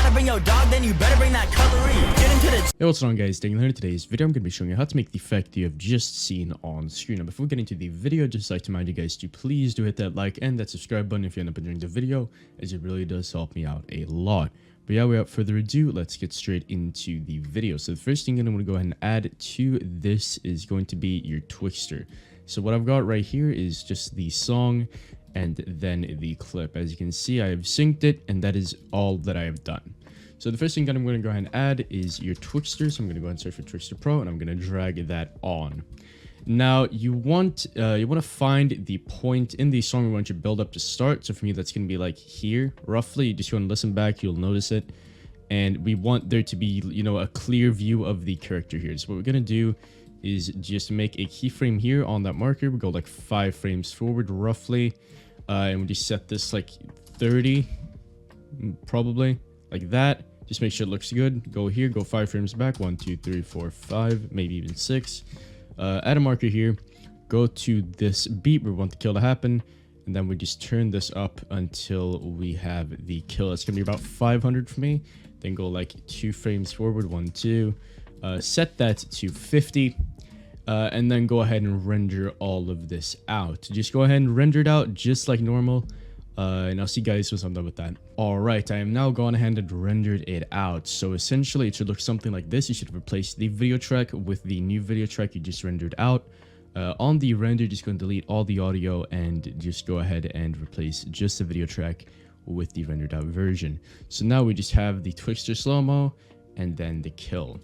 wanna bring your dog, then you better bring that cutlery. Get into the... Hey, what's going on, guys? Dignal here. In today's video, I'm going to be showing you how to make the effect you have just seen on screen. Now, before we get into the video, I'd just like to remind you guys to please do hit that like and that subscribe button if you end up enjoying the video, as it really does help me out a lot. But yeah, without further ado, let's get straight into the video. So the first thing I'm going to go ahead and add to this is going to be your Twixtor. So what I've got right here is just the song and then the clip. As you can see, I have synced it, and that is all that I have done. So the first thing that I'm going to go ahead and add is your Twixtor. So I'm going to go ahead and search for Twixtor Pro, and I'm going to drag that on. Now you want to find the point in the song we want your build up to start. So for me, that's going to be like here, roughly. You just want to listen back, you'll notice it. And we want there to be, a clear view of the character here. So what we're going to do is just make a keyframe here on that marker. We go like 5 frames forward roughly. And we just set this like 30, probably like that. Just make sure it looks good. Go here, go 5 frames back. 1, 2, 3, 4, 5, maybe even 6. Add a marker here. Go to this beat we want the kill to happen. And then we just turn this up until we have the kill. It's going to be about 500 for me. Then go like 2 frames forward. 1, 2. Set that to 50. And then go ahead and render all of this out. Just go ahead and render it out just like normal. And I'll see you guys once I'm done with that. Alright, I am now gone ahead and rendered it out. So essentially, it should look something like this. You should replace the video track with the new video track you just rendered out. On the render, just go and delete all the audio and just go ahead and replace just the video track with the rendered out version. So now we just have the Twixtor slow-mo and then the kill.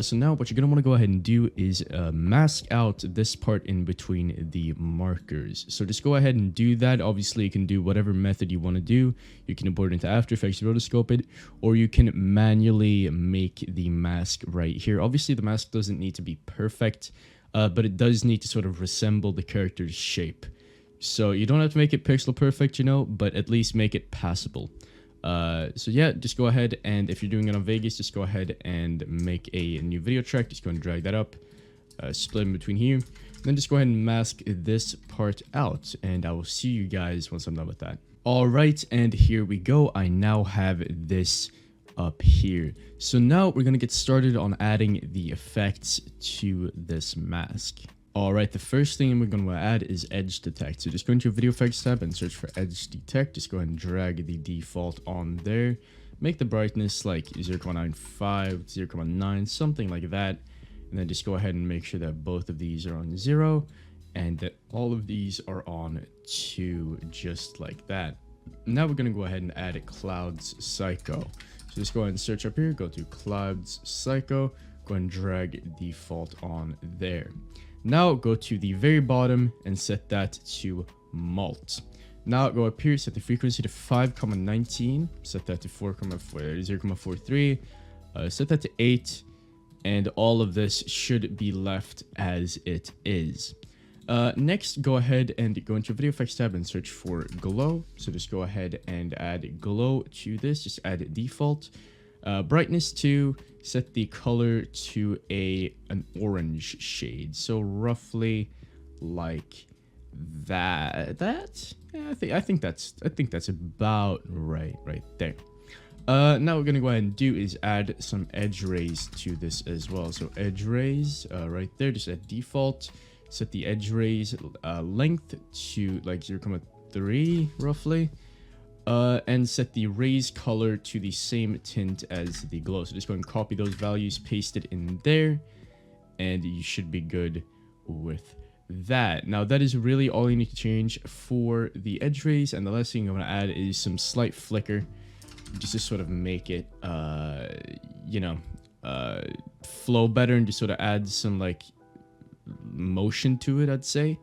So now what you're going to want to go ahead and do is mask out this part in between the markers. So just go ahead and do that. Obviously, you can do whatever method you want to do. You can import it into After Effects, rotoscope it, or you can manually make the mask right here. Obviously, the mask doesn't need to be perfect, but it does need to sort of resemble the character's shape. So you don't have to make it pixel perfect, but at least make it passable. So yeah, just go ahead, and if you're doing it on Vegas, just go ahead and make a new video track. Just go and drag that up, split in between here, and then just go ahead and mask this part out, and I will see you guys once I'm done with that. All right, and here we go. I now have this up here. So now we're gonna get started on adding the effects to this mask. Alright, the first thing we're going to add is edge detect. So just go into your video effects tab and search for edge detect. Just go ahead and drag the default on there. Make the brightness like 0.95, 0.9, something like that. And then just go ahead and make sure that both of these are on 0 and that all of these are on 2, just like that. Now we're going to go ahead and add Clouds Psycho. So just go ahead and search up here, go to Clouds Psycho, go ahead and drag default on there. Now go to the very bottom and set that to mult. Now go up here, set the frequency to 5,19, set that to 0.43, set that to 8, and all of this should be left as it is. Next, go ahead and go into your video effects tab and search for glow. So just go ahead and add glow to this, just add default. Brightness to, set the color to an orange shade, so roughly like that. Yeah, I think that's about right there. Now we're gonna go ahead and do is add some edge rays to this as well. So edge rays right there, just at default, set the edge rays length to like 0.3 roughly. And set the rays color to the same tint as the glow. So just go and copy those values, paste it in there, and you should be good with that. Now that is really all you need to change for the edge rays. And the last thing I'm going to add is some slight flicker, just to sort of make it, flow better, and just sort of add some like motion to it, I'd say.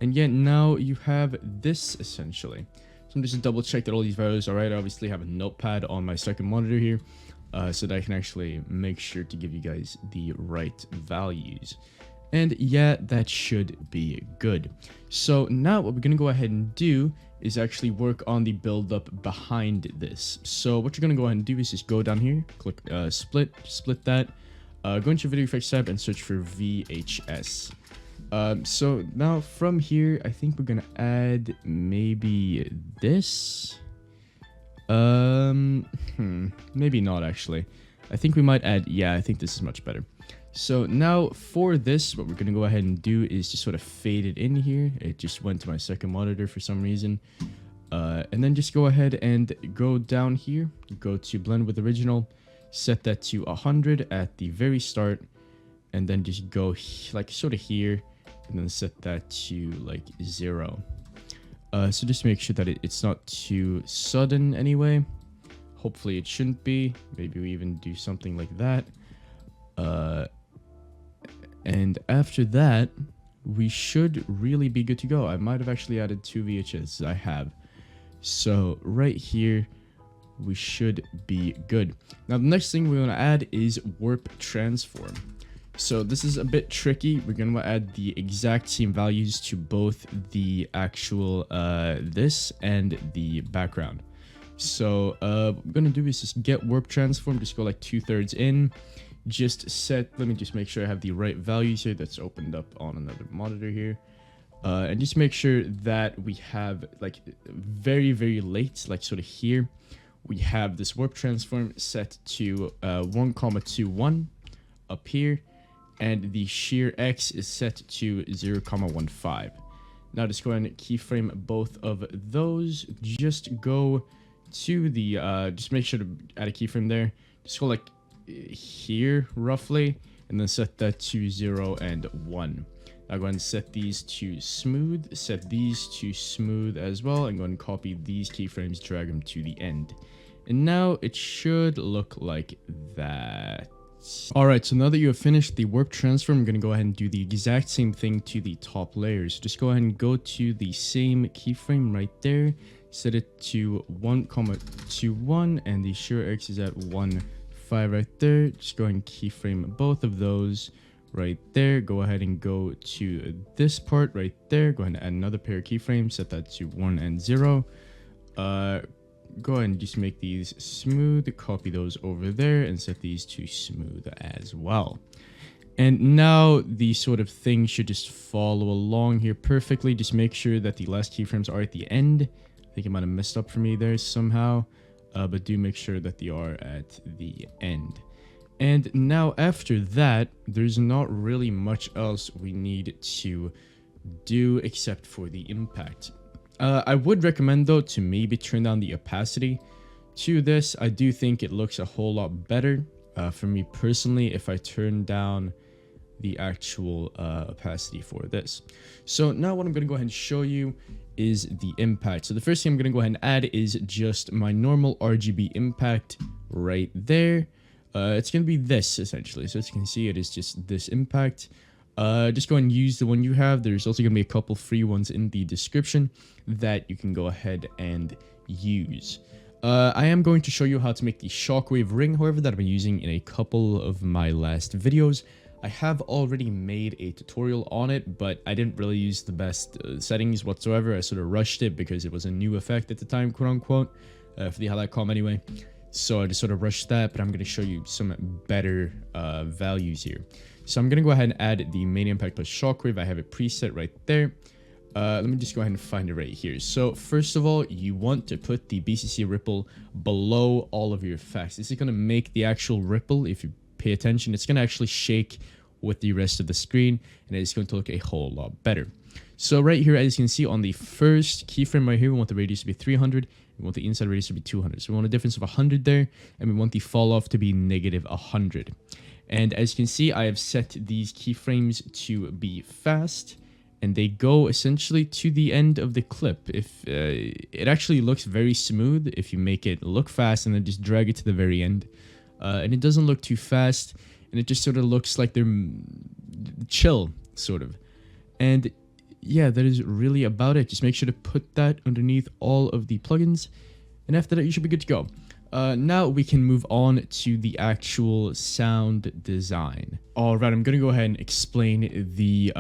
And yeah, now you have this essentially. So I'm just double check that all these values are right. I obviously have a notepad on my second monitor here, so that I can actually make sure to give you guys the right values. And yeah, that should be good. So now what we're going to go ahead and do is actually work on the build up behind this. So what you're going to go ahead and do is just go down here, click split that, go into your video effects tab and search for VHS. So now from here, I think we're gonna add maybe this. maybe not actually. I think we might add, yeah, I think this is much better. So now for this, what we're going to go ahead and do is just sort of fade it in here. It just went to my second monitor for some reason. And then just go ahead and go down here, go to blend with original, set that to 100 at the very start, and then just go like sort of here, and then set that to like 0. So just make sure that it's not too sudden anyway. Hopefully it shouldn't be. Maybe we even do something like that. And after that, we should really be good to go. I might have actually added 2 VHS. I have. So right here, we should be good. Now the next thing we want to add is warp transform. So this is a bit tricky. We're going to add the exact same values to both the actual this and the background. So what we're going to do is just get warp transform, just go like 2/3 in, just set, let me just make sure I have the right values here. That's opened up on another monitor here. And just make sure that we have like very, very late, like sort of here, we have this warp transform set to 1,21 up here, and the shear X is set to 0,15. Now just go ahead and keyframe both of those. Just go to the, just make sure to add a keyframe there. Just go like here roughly, and then set that to 0 and 1. Now go ahead and set these to smooth, set these to smooth as well, and go ahead and copy these keyframes, drag them to the end. And now it should look like that. Alright, so now that you have finished the warp transform, I'm going to go ahead and do the exact same thing to the top layers. Just go ahead and go to the same keyframe right there, set it to 1,21, and the shear X is at 1.5 right there. Just go ahead and keyframe both of those right there. Go ahead and go to this part right there. Go ahead and add another pair of keyframes, set that to 1 and 0. Go ahead and just make these smooth, copy those over there, and set these to smooth as well. And now the sort of thing should just follow along here perfectly. Just make sure that the last keyframes are at the end. I think it might have messed up for me there somehow, but do make sure that they are at the end. And now after that, there's not really much else we need to do except for the impact. I would recommend though to maybe turn down the opacity to this. I do think it looks a whole lot better for me personally if I turn down the actual opacity for this. So now what I'm going to go ahead and show you is the impact. So the first thing I'm going to go ahead and add is just my normal RGB impact right there. It's going to be this essentially. So as you can see, it is just this impact. Just go and use the one you have. There's also going to be a couple free ones in the description that you can go ahead and use. I am going to show you how to make the Shockwave ring, however, that I've been using in a couple of my last videos. I have already made a tutorial on it, but I didn't really use the best settings whatsoever. I sort of rushed it because it was a new effect at the time, quote unquote, for the highlight com anyway. So I just sort of rushed that, but I'm going to show you some better values here. So I'm going to go ahead and add the main impact plus Shockwave. I have it preset right there. Let me just go ahead and find it right here. So first of all, you want to put the BCC ripple below all of your effects. This is going to make the actual ripple, if you pay attention, it's going to actually shake with the rest of the screen, and it's going to look a whole lot better. So right here, as you can see on the first keyframe right here, we want the radius to be 300. We want the inside radius to be 200. So we want a difference of 100 there, and we want the fall off to be negative 100. And as you can see, I have set these keyframes to be fast, and they go essentially to the end of the clip. If it actually looks very smooth if you make it look fast and then just drag it to the very end. And it doesn't look too fast, and it just sort of looks like they're chill, sort of. And yeah, that is really about it. Just make sure to put that underneath all of the plugins, and after that, you should be good to go. Now we can move on to the actual sound design. All right, I'm gonna go ahead and explain the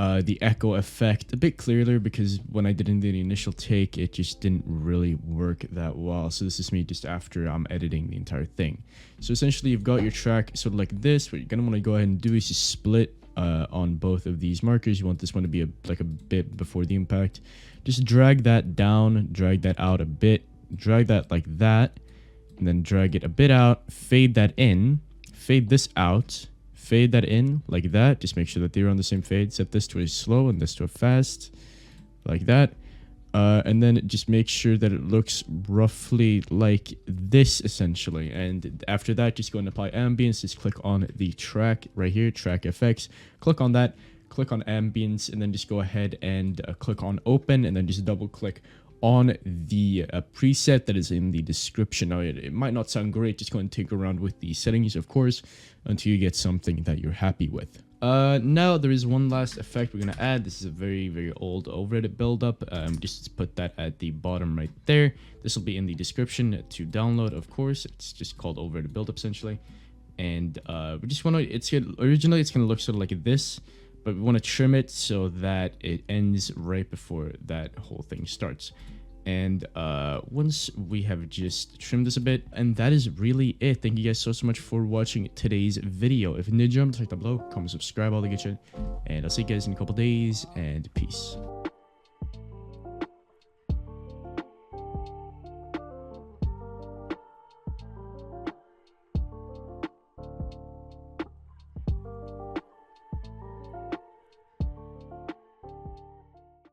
echo effect a bit clearer, because when I did in the initial take, it just didn't really work that well. So this is me just after I'm editing the entire thing. So essentially, you've got your track sort of like this. What you're gonna want to go ahead and do is just split on both of these markers. You want this one to be like a bit before the impact. Just drag that down, drag that out a bit, drag that like that. and then drag it a bit out, fade that in, fade this out, fade that in like that. Just make sure that they're on the same fade. Set this to a slow and this to a fast, like that. And then just make sure that it looks roughly like this essentially. And after that, just go and apply ambience. Just click on the track right here, track effects. Click on that, click on ambience, and then just go ahead and click on open, and then just double click on the preset that is in the description. Now, it might not sound great. Just go and take around with the settings, of course, until you get something that you're happy with. Now there is one last effect we're gonna add. This is a very old overhead buildup. Just put that at the bottom right there. This will be in the description to download, of course. It's just called overhead buildup essentially. And we just want to, originally it's gonna look sort of like this, but we want to trim it so that it ends right before that whole thing starts. And once we have just trimmed this a bit, and that is really it. Thank you guys so much for watching today's video. If you did, jump, like that below, comment, subscribe, all the good shit, and I'll see you guys in a couple days, and peace.